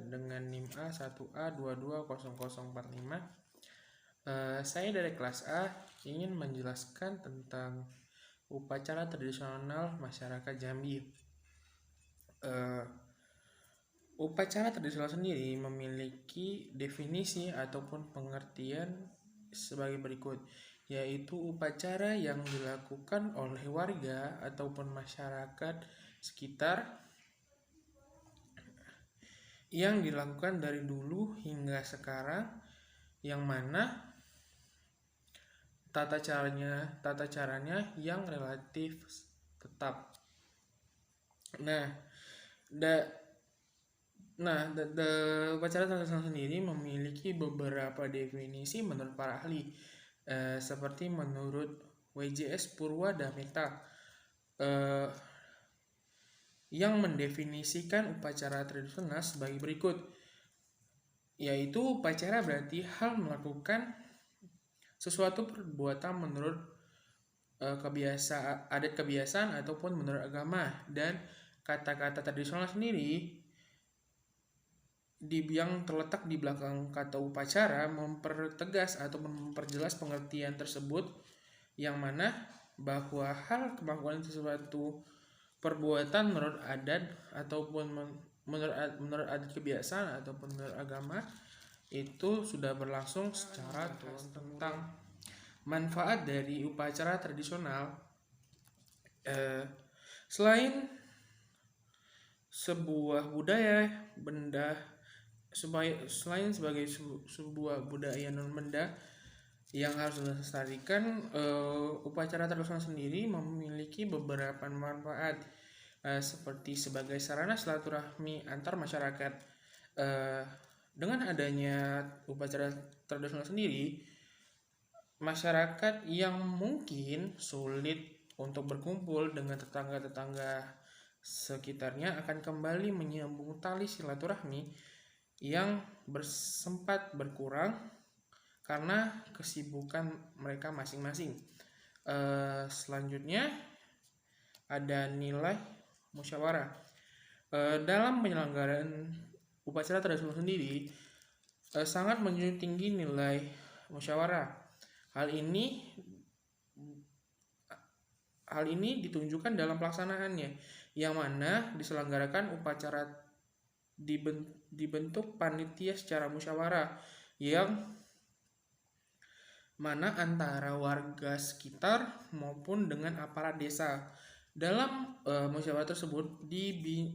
dengan NIM A1A220045. Saya dari kelas A ingin menjelaskan tentang upacara tradisional masyarakat Jambi. Upacara tradisional sendiri memiliki definisi ataupun pengertian sebagai berikut, yaitu upacara yang dilakukan oleh warga ataupun masyarakat sekitar yang dilakukan dari dulu hingga sekarang, yang mana tata caranya yang relatif tetap. Upacara tradisional sendiri memiliki beberapa definisi menurut para ahli, seperti menurut WJS Purwadameta, yang mendefinisikan upacara tradisional sebagai berikut, yaitu upacara berarti hal melakukan sesuatu perbuatan menurut adat kebiasaan ataupun menurut agama. Dan kata-kata tradisional sendiri yang terletak di belakang kata upacara mempertegas atau memperjelas pengertian tersebut, yang mana bahwa hal melakukan sesuatu perbuatan menurut adat ataupun menurut adat kebiasaan ataupun menurut agama itu sudah berlangsung secara terus. Tentang manfaat dari upacara tradisional, selain sebuah budaya selain sebagai sebuah budaya non benda yang harus dilestarikan, upacara tradisional sendiri memiliki beberapa manfaat, seperti sebagai sarana silaturahmi antar masyarakat. Dengan adanya upacara tradisional sendiri, masyarakat yang mungkin sulit untuk berkumpul dengan tetangga-tetangga sekitarnya akan kembali menyambung tali silaturahmi yang sempat berkurang karena kesibukan mereka masing-masing. Selanjutnya ada nilai musyawarah. Dalam penyelenggaraan upacara tradisional sendiri sangat menjunjung tinggi nilai musyawarah. Hal ini ditunjukkan dalam pelaksanaannya, yang mana diselenggarakan upacara dibentuk panitia secara musyawarah, yang mana antara warga sekitar maupun dengan aparat desa. Dalam musyawarah tersebut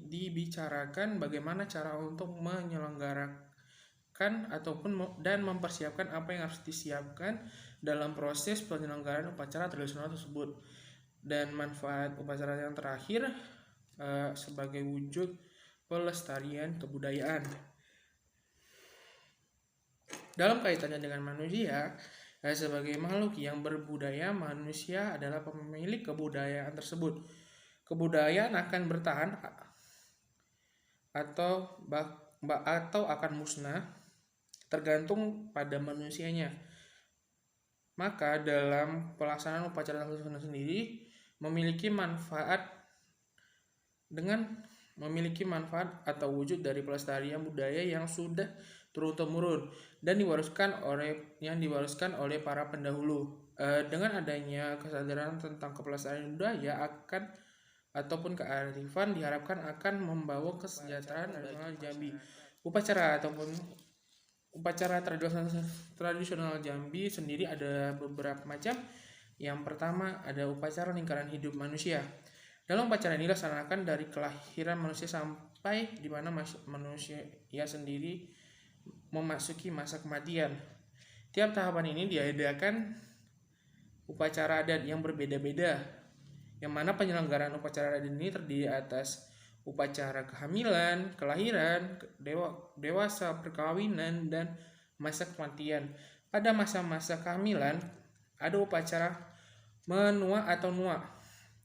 dibicarakan bagaimana cara untuk menyelenggarakan ataupun dan mempersiapkan apa yang harus disiapkan dalam proses penyelenggaraan upacara tradisional tersebut. Dan manfaat upacara yang terakhir sebagai wujud pelestarian kebudayaan. Dalam kaitannya dengan manusia, sebagai makhluk yang berbudaya, manusia adalah pemilik kebudayaan tersebut. Kebudayaan akan bertahan atau akan musnah tergantung pada manusianya. Maka dalam pelaksanaan upacara tradisional sendiri memiliki manfaat atau wujud dari pelestarian budaya yang sudah turun-temurun dan diwariskan oleh para pendahulu. Dengan adanya kesadaran tentang pelestarian budaya ataupun kearifan, diharapkan akan membawa kesejahteraan nasional Jambi. Upacara tradisional Jambi sendiri ada beberapa macam. Yang pertama ada upacara lingkaran hidup manusia. Dalam upacara ini dilaksanakan dari kelahiran manusia sampai di mana manusia sendiri memasuki masa kematian. Tiap tahapan ini diadakan upacara adat yang berbeda-beda, yang mana penyelenggaraan upacara adat ini terdiri atas upacara kehamilan, kelahiran, dewasa, perkawinan, dan masa kematian. Pada masa-masa kehamilan ada upacara menua atau nua.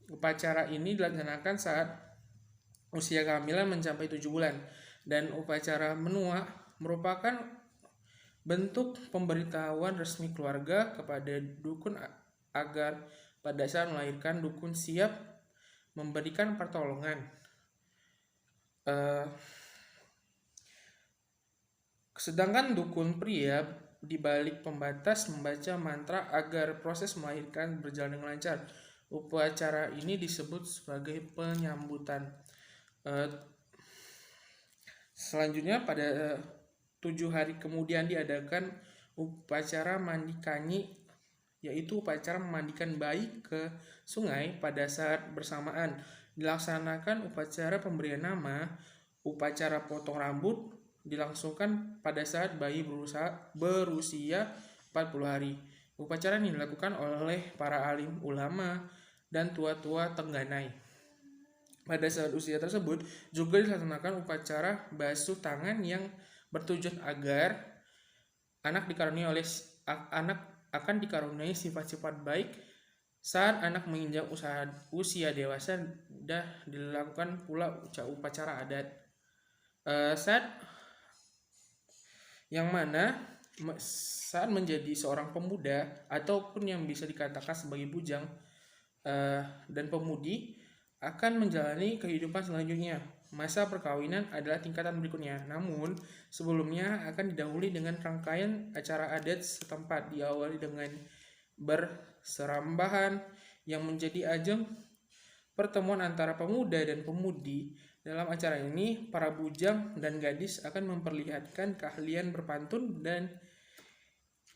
Upacara ini dilaksanakan saat usia kehamilan mencapai 7 bulan. Dan upacara menua merupakan bentuk pemberitahuan resmi keluarga kepada dukun agar pada saat melahirkan dukun siap memberikan pertolongan. Sedangkan dukun pria di balik pembatas membaca mantra agar proses melahirkan berjalan dengan lancar. Upacara ini disebut sebagai penyambutan. Eh, Selanjutnya pada 7 hari kemudian diadakan upacara mandi kanyi, yaitu upacara memandikan bayi ke sungai. Pada saat bersamaan dilaksanakan upacara pemberian nama. Upacara potong rambut dilangsungkan pada saat bayi berusia 40 hari. Upacara ini dilakukan oleh para alim ulama dan tua-tua Tengganai. Pada saat usia tersebut juga dilaksanakan upacara basuh tangan yang bertujuan agar anak akan dikaruniai sifat-sifat baik. Saat anak menginjak usia dewasa, dah dilakukan pula upacara adat. Saat menjadi seorang pemuda ataupun yang bisa dikatakan sebagai bujang dan pemudi akan menjalani kehidupan selanjutnya. Masa perkawinan adalah tingkatan berikutnya. Namun, sebelumnya akan didahului dengan rangkaian acara adat setempat, diawali dengan berserambahan yang menjadi ajang pertemuan antara pemuda dan pemudi. Dalam acara ini, para bujang dan gadis akan memperlihatkan keahlian berpantun dan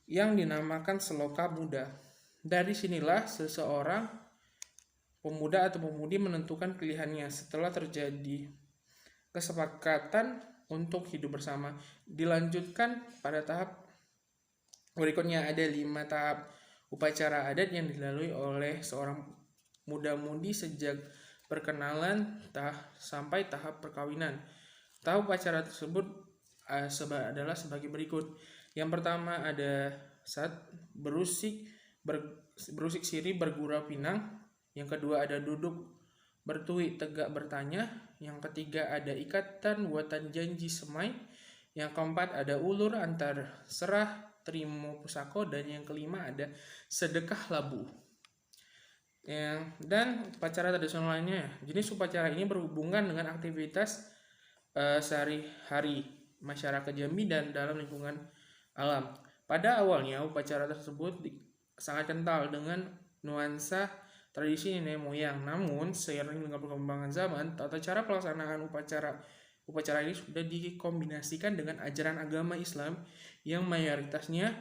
yang dinamakan seloka muda. Dari sinilah seseorang pemuda atau pemudi menentukan pilihannya setelah terjadi kesepakatan untuk hidup bersama. Dilanjutkan pada tahap berikutnya. Ada 5 tahap upacara adat yang dilalui oleh seorang muda-mudi sejak perkenalan sampai tahap perkawinan. Tahap upacara tersebut adalah sebagai berikut. Yang pertama ada saat berusik siri bergurau pinang. Yang kedua ada duduk bertuik tegak bertanya. Yang ketiga ada ikatan buatan janji semai. Yang keempat ada ulur antar serah terima pusako. Dan yang kelima ada sedekah labu. Dan upacara tradisional lainnya. Jenis upacara ini berhubungan dengan aktivitas sehari-hari masyarakat Jambi dan dalam lingkungan alam. Pada awalnya upacara tersebut sangat kental dengan nuansa tradisi nenek moyang. Namun seiring dengan perkembangan zaman, tata cara pelaksanaan upacara ini sudah dikombinasikan dengan ajaran agama Islam yang mayoritasnya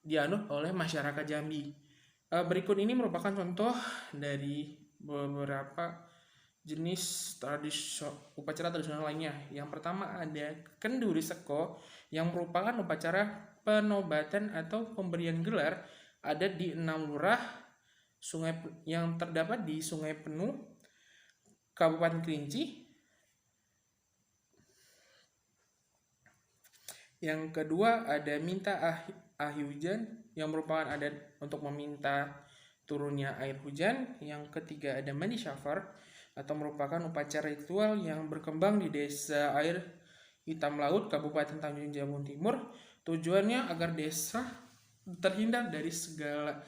dianut oleh masyarakat Jambi. Berikut ini merupakan contoh dari beberapa jenis upacara tradisional lainnya. Yang pertama ada kenduri seko yang merupakan upacara penobatan atau pemberian gelar adat di 6 lurah sungai yang terdapat di Sungai Penuh, Kabupaten Kerinci. Yang kedua ada minta ahi hujan yang merupakan adat untuk meminta turunnya air hujan. Yang ketiga ada mandi syafar atau merupakan upacara ritual yang berkembang di Desa Air Hitam Laut, Kabupaten Tanjung Jabung Timur. Tujuannya agar desa terhindar dari segala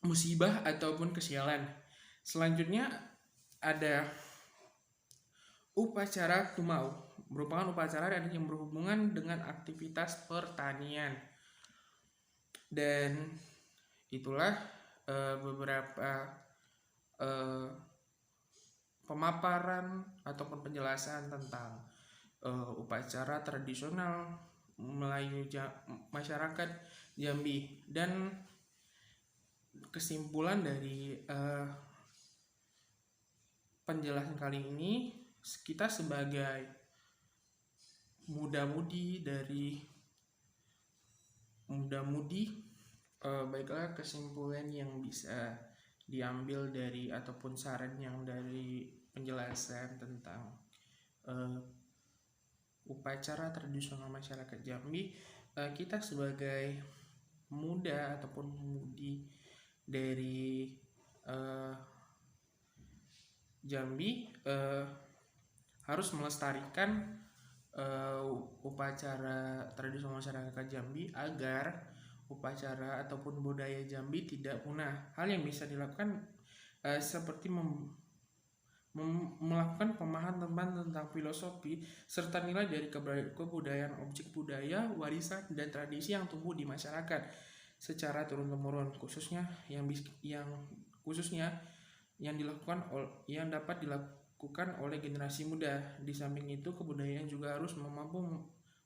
musibah ataupun kesialan. Selanjutnya ada upacara Tumau, merupakan upacara yang berhubungan dengan aktivitas pertanian. Dan itulah beberapa pemaparan ataupun penjelasan tentang upacara tradisional Melayu masyarakat Jambi. Dan kesimpulan dari penjelasan kali ini, kita sebagai muda-mudi baiklah kesimpulan yang bisa diambil dari ataupun saran yang dari penjelasan tentang upacara tradisional masyarakat Jambi. Kita sebagai muda ataupun mudi dari Jambi harus melestarikan upacara tradisional masyarakat Jambi agar upacara ataupun budaya Jambi tidak punah. Hal yang bisa dilakukan seperti melakukan pemahaman tentang filosofi serta nilai dari kebudayaan objek budaya, warisan, dan tradisi yang tumbuh di masyarakat secara turun-temurun, khususnya yang dapat dilakukan oleh generasi muda. Di samping itu, kebudayaan juga harus mampu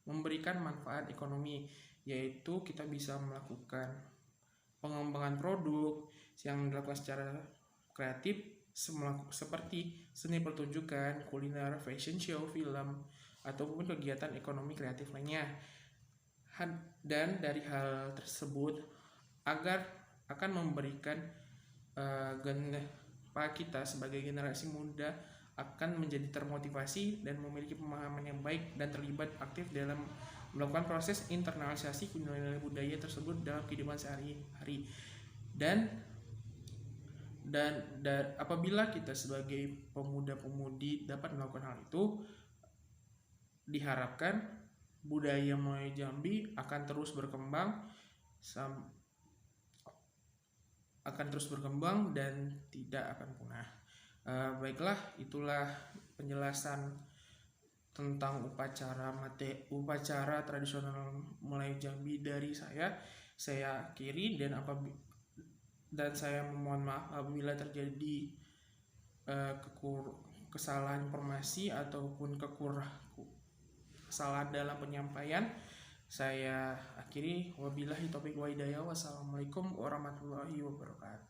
memberikan manfaat ekonomi, yaitu kita bisa melakukan pengembangan produk yang dilakukan secara kreatif seperti seni pertunjukan, kuliner, fashion show, film, ataupun kegiatan ekonomi kreatif lainnya. Dan dari hal tersebut akan memberikan kita sebagai generasi muda akan menjadi termotivasi dan memiliki pemahaman yang baik dan terlibat aktif dalam melakukan proses internalisasi nilai-nilai budaya tersebut dalam kehidupan sehari-hari. Dan apabila kita sebagai pemuda-pemudi dapat melakukan hal itu, diharapkan budaya Melayu Jambi akan terus berkembang dan tidak akan punah. Baiklah, itulah penjelasan tentang upacara tradisional Melayu Jambi dari saya akhiri, dan saya memohon maaf apabila terjadi kesalahan informasi ataupun kesalahan dalam penyampaian. Saya akhiri, wabillahi taufiq wa hidayah. Wassalamualaikum warahmatullahi wabarakatuh.